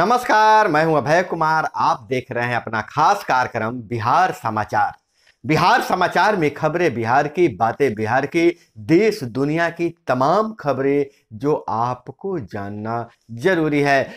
नमस्कार, मैं हूं अभय कुमार। आप देख रहे हैं अपना खास कार्यक्रम बिहार समाचार। बिहार समाचार में खबरें बिहार की, बातें बिहार की, देश दुनिया की तमाम खबरें जो आपको जानना जरूरी है।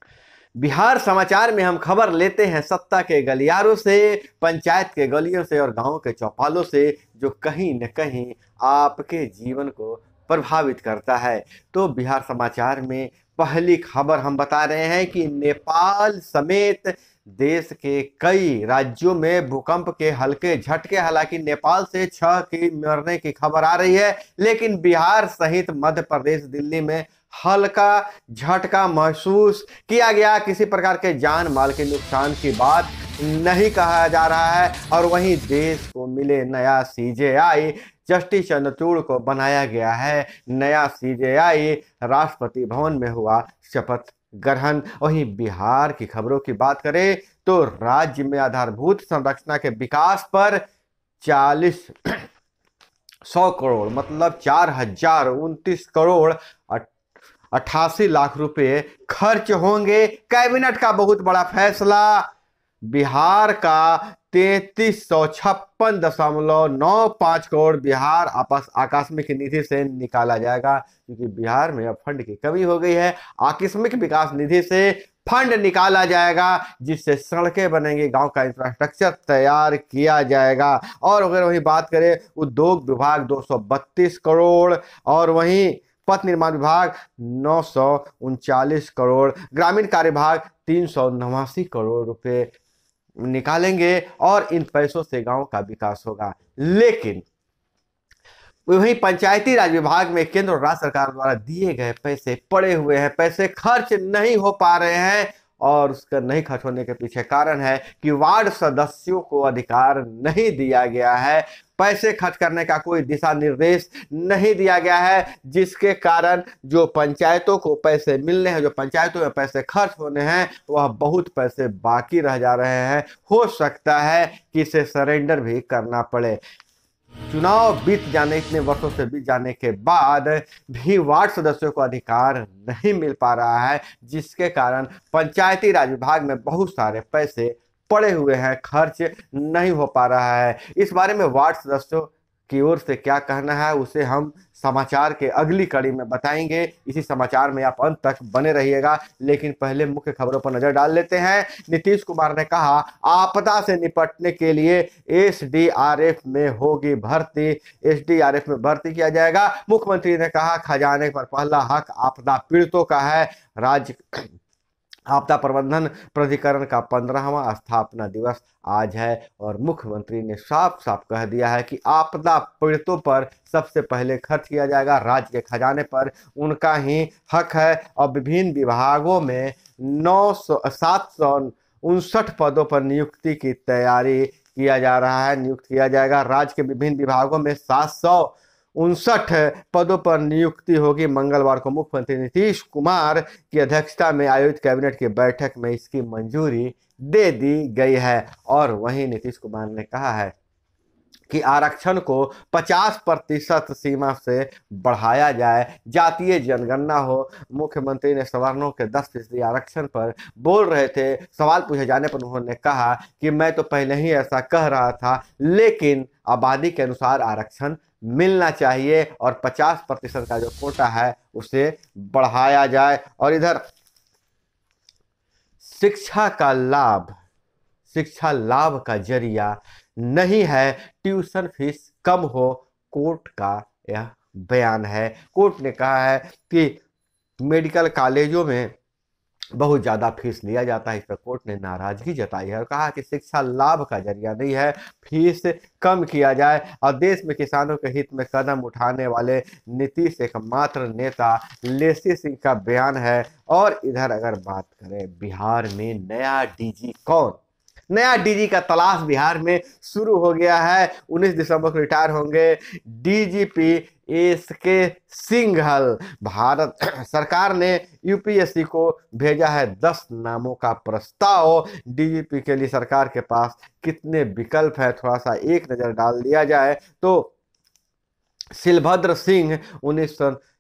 बिहार समाचार में हम खबर लेते हैं सत्ता के गलियारों से, पंचायत के गलियों से और गांव के चौपालों से, जो कहीं न कहीं आपके जीवन को प्रभावित करता है। तो बिहार समाचार में पहली खबर हम बता रहे हैं कि नेपाल समेत देश के कई राज्यों में भूकंप के हल्के झटके। हालांकि नेपाल से 6 की मरने की खबर आ रही है, लेकिन बिहार सहित मध्य प्रदेश, दिल्ली में हल्का झटका महसूस किया गया। किसी प्रकार के जान माल के नुकसान की बात नहीं कहा जा रहा है। और वहीं देश को मिले नया सीजेआई, जस्टिस चंद्रचूड़ को बनाया गया है नया सीजेआई। राष्ट्रपति भवन में हुआ शपथ ग्रहण। वहीं बिहार की खबरों की बात करें तो राज्य में आधारभूत संरचना के विकास पर 100 करोड़ मतलब 4029 करोड़ 88 लाख रुपए खर्च होंगे। कैबिनेट का बहुत बड़ा फैसला। बिहार का 3356.95 करोड़ बिहार आकस्मिक निधि से निकाला जाएगा, क्योंकि बिहार में अब फंड की कमी हो गई है। आकस्मिक विकास निधि से फंड निकाला जाएगा, जिससे सड़कें बनेंगी, गांव का इंफ्रास्ट्रक्चर तैयार किया जाएगा। और अगर वही बात करें उद्योग विभाग 232 करोड़, और वहीं पथ निर्माण विभाग 939 करोड़, ग्रामीण कार्य विभाग 389 करोड़ रुपए निकालेंगे और इन पैसों से गांव का विकास होगा। लेकिन वहीं पंचायती राज विभाग में केंद्र और राज्य सरकार द्वारा दिए गए पैसे पड़े हुए हैं, पैसे खर्च नहीं हो पा रहे हैं। और उसका नहीं खर्च होने के पीछे कारण है कि वार्ड सदस्यों को अधिकार नहीं दिया गया है, पैसे खर्च करने का कोई दिशा निर्देश नहीं दिया गया है, जिसके कारण जो पंचायतों को पैसे मिलने हैं, जो पंचायतों में पैसे खर्च होने हैं, वह बहुत पैसे बाकी रह जा रहे हैं। हो सकता है कि इसे सरेंडर भी करना पड़े। चुनाव बीत जाने, इतने वर्षों से बीत जाने के बाद भी वार्ड सदस्यों को अधिकार नहीं मिल पा रहा है, जिसके कारण पंचायती राज विभाग में बहुत सारे पैसे पड़े हुए हैं, खर्च नहीं हो पा रहा है। इस बारे में वार्ड सदस्यों की ओर से क्या कहना है, उसे हम समाचार के अगली कड़ी में बताएंगे। इसी समाचार में आप अंत तक बने रहिएगा। लेकिन पहले मुख्य खबरों पर नजर डाल लेते हैं। नीतीश कुमार ने कहा आपदा से निपटने के लिए एसडीआरएफ में होगी भर्ती, एसडीआरएफ में भर्ती किया जाएगा। मुख्यमंत्री ने कहा खजाने पर पहला हक आपदा पीड़ितों का है। राज्य आपदा प्रबंधन प्राधिकरण का 15वां स्थापना दिवस आज है और मुख्यमंत्री ने साफ साफ कह दिया है कि आपदा पीड़ितों पर सबसे पहले खर्च किया जाएगा। राज्य के खजाने पर उनका ही हक है। और विभिन्न विभागों में 759 पदों पर नियुक्ति की तैयारी किया जा रहा है, नियुक्त किया जाएगा। राज्य के विभिन्न विभागों में 759 पदों पर नियुक्ति होगी। मंगलवार को मुख्यमंत्री नीतीश कुमार की अध्यक्षता में आयोजित कैबिनेट की बैठक में इसकी मंजूरी दे दी गई है। और वहीं नीतीश कुमार ने कहा है कि आरक्षण को 50% सीमा से बढ़ाया जाए, जातीय जनगणना हो। मुख्यमंत्री ने सवर्णों के 10% आरक्षण पर बोल रहे थे। सवाल पूछे जाने पर उन्होंने कहा कि मैं तो पहले ही ऐसा कह रहा था, लेकिन आबादी के अनुसार आरक्षण मिलना चाहिए और 50% का जो कोटा है उसे बढ़ाया जाए। और इधर शिक्षा लाभ का जरिया नहीं है ट्यूशन फीस कम हो, कोर्ट का यह बयान है। कोर्ट ने कहा है कि मेडिकल कॉलेजों में बहुत ज़्यादा फीस लिया जाता है। इस पर कोर्ट ने नाराजगी जताई है और कहा कि शिक्षा लाभ का जरिया नहीं है, फीस कम किया जाए। और देश में किसानों के हित में कदम उठाने वाले नीतीश एकमात्र नेता लेसी सिंह का बयान है। और इधर अगर बात करें बिहार में नया डीजी कौन, नया डीजी का तलाश बिहार में शुरू हो गया है। 19 दिसंबर को रिटायर होंगे डीजीपी एसके सिंघल। भारत सरकार ने यूपीएससी को भेजा है 10 नामों का प्रस्ताव। डीजीपी के लिए सरकार के पास कितने विकल्प है, थोड़ा सा एक नजर डाल दिया जाए तो शिलभद्र सिंह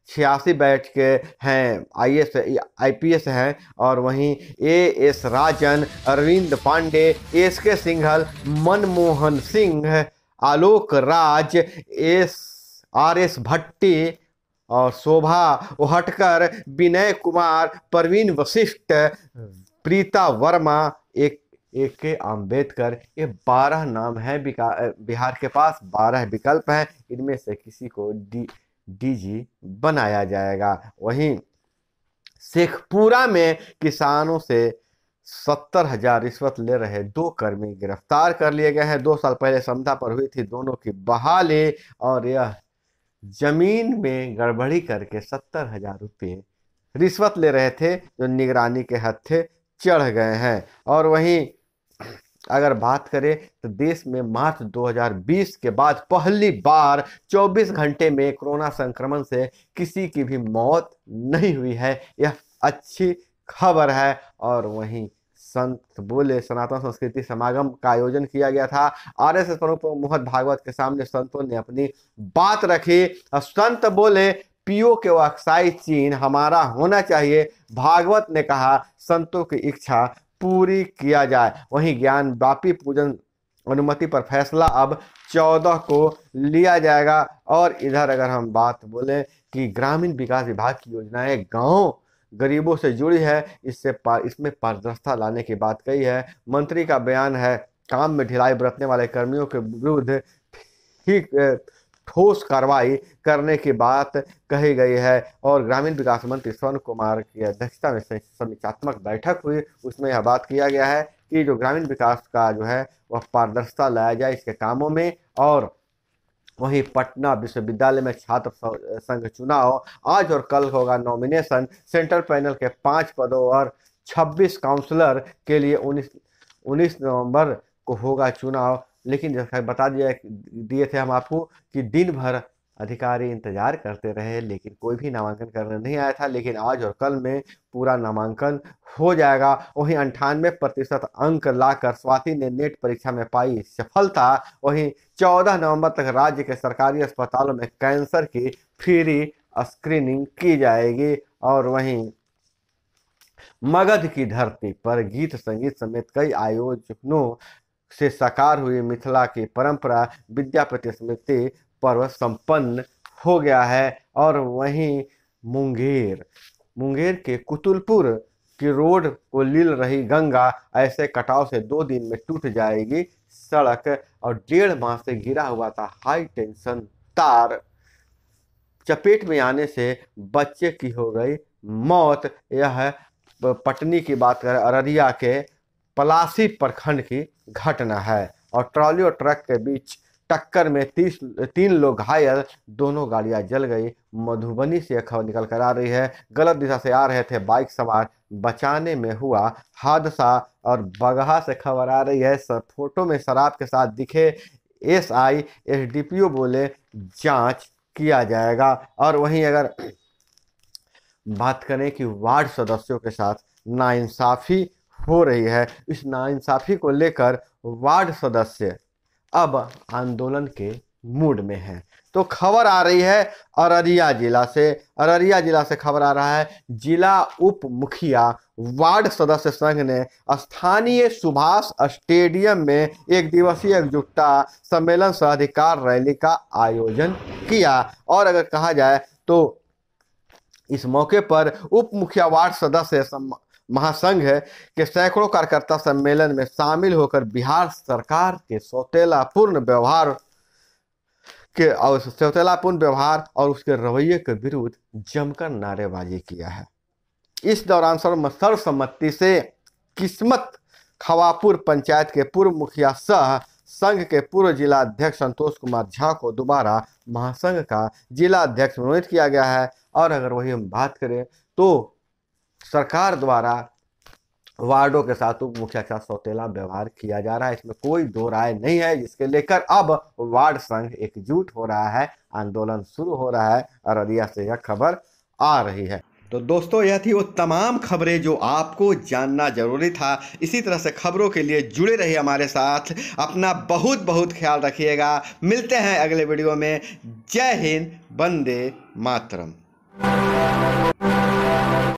86 बैठकें हैं, IPS हैं, और वहीं AS राजन, अरविंद पांडे, SK सिंघल, मनमोहन सिंह, आलोक राज, RS भट्टी और शोभा ओहटकर, विनय कुमार, प्रवीण वशिष्ठ, प्रीता वर्मा, AK अम्बेडकर। ये 12 नाम हैं। बिहार के पास 12 विकल्प हैं, इनमें से किसी को DG बनाया जाएगा। वहीं शेखपुरा में किसानों से 70,000 रिश्वत ले रहे 2 कर्मी गिरफ्तार कर लिए गए हैं। 2 साल पहले समता पर हुई थी दोनों की बहाली, और यह जमीन में गड़बड़ी करके 70,000 रुपये रिश्वत ले रहे थे, जो निगरानी के हत्थे चढ़ गए हैं। और वहीं अगर बात करें तो देश में मार्च 2020 के बाद पहली बार 24 घंटे में कोरोना संक्रमण से किसी की भी मौत नहीं हुई है। यह अच्छी खबर है। और वहीं संत बोले सनातन संस्कृति समागम का आयोजन किया गया था। RSS प्रमुख मोहन भागवत के सामने संतों ने अपनी बात रखी। संत बोले पीओ के अक्साई चिन्ह हमारा होना चाहिए। भागवत ने कहा संतों की इच्छा पूरी किया जाए। वहीं ज्ञान व्यापी पूजन अनुमति पर फैसला अब 14 को लिया जाएगा। और इधर अगर हम बात बोलें कि ग्रामीण विकास विभाग की योजनाएं गांव गरीबों से जुड़ी है, इसमें पारदर्शिता लाने की बात कही है। मंत्री का बयान है, काम में ढिलाई बरतने वाले कर्मियों के विरुद्ध ठीक ठोस कार्रवाई करने की बात कही गई है। और ग्रामीण विकास मंत्री स्वर्ण कुमार की अध्यक्षता में समीक्षात्मक बैठक हुई, उसमें यह बात किया गया है कि जो ग्रामीण विकास का जो है वह पारदर्शिता लाया जाए इसके कामों में। और वहीं पटना विश्वविद्यालय में छात्र संघ चुनाव आज और कल होगा नॉमिनेशन। सेंट्रल पैनल के 5 पदों और 26 काउंसलर के लिए 19 नवंबर को होगा चुनाव। लेकिन जैसा बता दिए थे हम आपको कि दिन भर अधिकारी इंतजार करते रहे, लेकिन कोई भी नामांकन करने नहीं आया था। लेकिन आज और कल में पूरा नामांकन हो जाएगा। वहीं 98% अंक लाकर स्वाति ने नेट परीक्षा में पाई सफलता। वहीं 14 नवंबर तक राज्य के सरकारी अस्पतालों में कैंसर की फ्री स्क्रीनिंग की जाएगी। और वहीं मगध की धरती पर गीत संगीत समेत कई आयोजनों से साकार हुई मिथिला की परंपरा विद्यापति स्मृति पर्व संपन्न हो गया है। और वहीं मुंगेर के कुतुलपुर की रोड को लील रही गंगा ऐसे कटाव से 2 दिन में टूट जाएगी सड़क। और 1.5 माह से गिरा हुआ था हाई टेंशन तार, चपेट में आने से बच्चे की हो गई मौत। यह पटनी की बात करें, अररिया के पलासी प्रखंड की घटना है। और ट्रॉली और ट्रक के बीच टक्कर में 3 लोग घायल, दोनों गाड़ियां जल गई। मधुबनी से खबर निकल कर आ रही है, गलत दिशा से आ रहे थे बाइक सवार, बचाने में हुआ हादसा। और बगहा से खबर आ रही है, फोटो में शराब के साथ दिखे SI, SDPO बोले जांच किया जाएगा। और वहीं अगर बात करें कि वार्ड सदस्यों के साथ नाइंसाफी हो रही है, इस नाइंसाफी को लेकर वार्ड सदस्य अब आंदोलन के मूड में हैं। तो खबर आ रही है अररिया जिला से खबर आ रहा है, जिला उप मुखिया वार्ड सदस्य संघ ने स्थानीय सुभाष स्टेडियम में 1 दिवसीय एकजुटता सम्मेलन सह अधिकार रैली का आयोजन किया। और अगर कहा जाए तो इस मौके पर उप मुखिया वार्ड सदस्य महासंघ के सैकड़ों कार्यकर्ता सम्मेलन में शामिल होकर बिहार सरकार के सौतेलापूर्ण व्यवहार और उसके रवैये के विरुद्ध जमकर नारेबाजी किया है। इस दौरान सर्वसम्मति से किस्मत खवापुर पंचायत के पूर्व मुखिया सह संघ के पूर्व जिला अध्यक्ष संतोष कुमार झा को दोबारा महासंघ का जिला अध्यक्ष मनोनीत किया गया है। और अगर वही हम बात करें तो सरकार द्वारा वार्डों के साथ उप मुखिया के साथ सौतेला व्यवहार किया जा रहा है, इसमें कोई दो राय नहीं है, जिसके लेकर अब वार्ड संघ एकजुट हो रहा है, आंदोलन शुरू हो रहा है। अररिया से यह खबर आ रही है। तो दोस्तों, यह थी वो तमाम खबरें जो आपको जानना जरूरी था। इसी तरह से खबरों के लिए जुड़े रहिए हमारे साथ। अपना बहुत बहुत ख्याल रखिएगा। मिलते हैं अगले वीडियो में। जय हिंद, वंदे मातरम।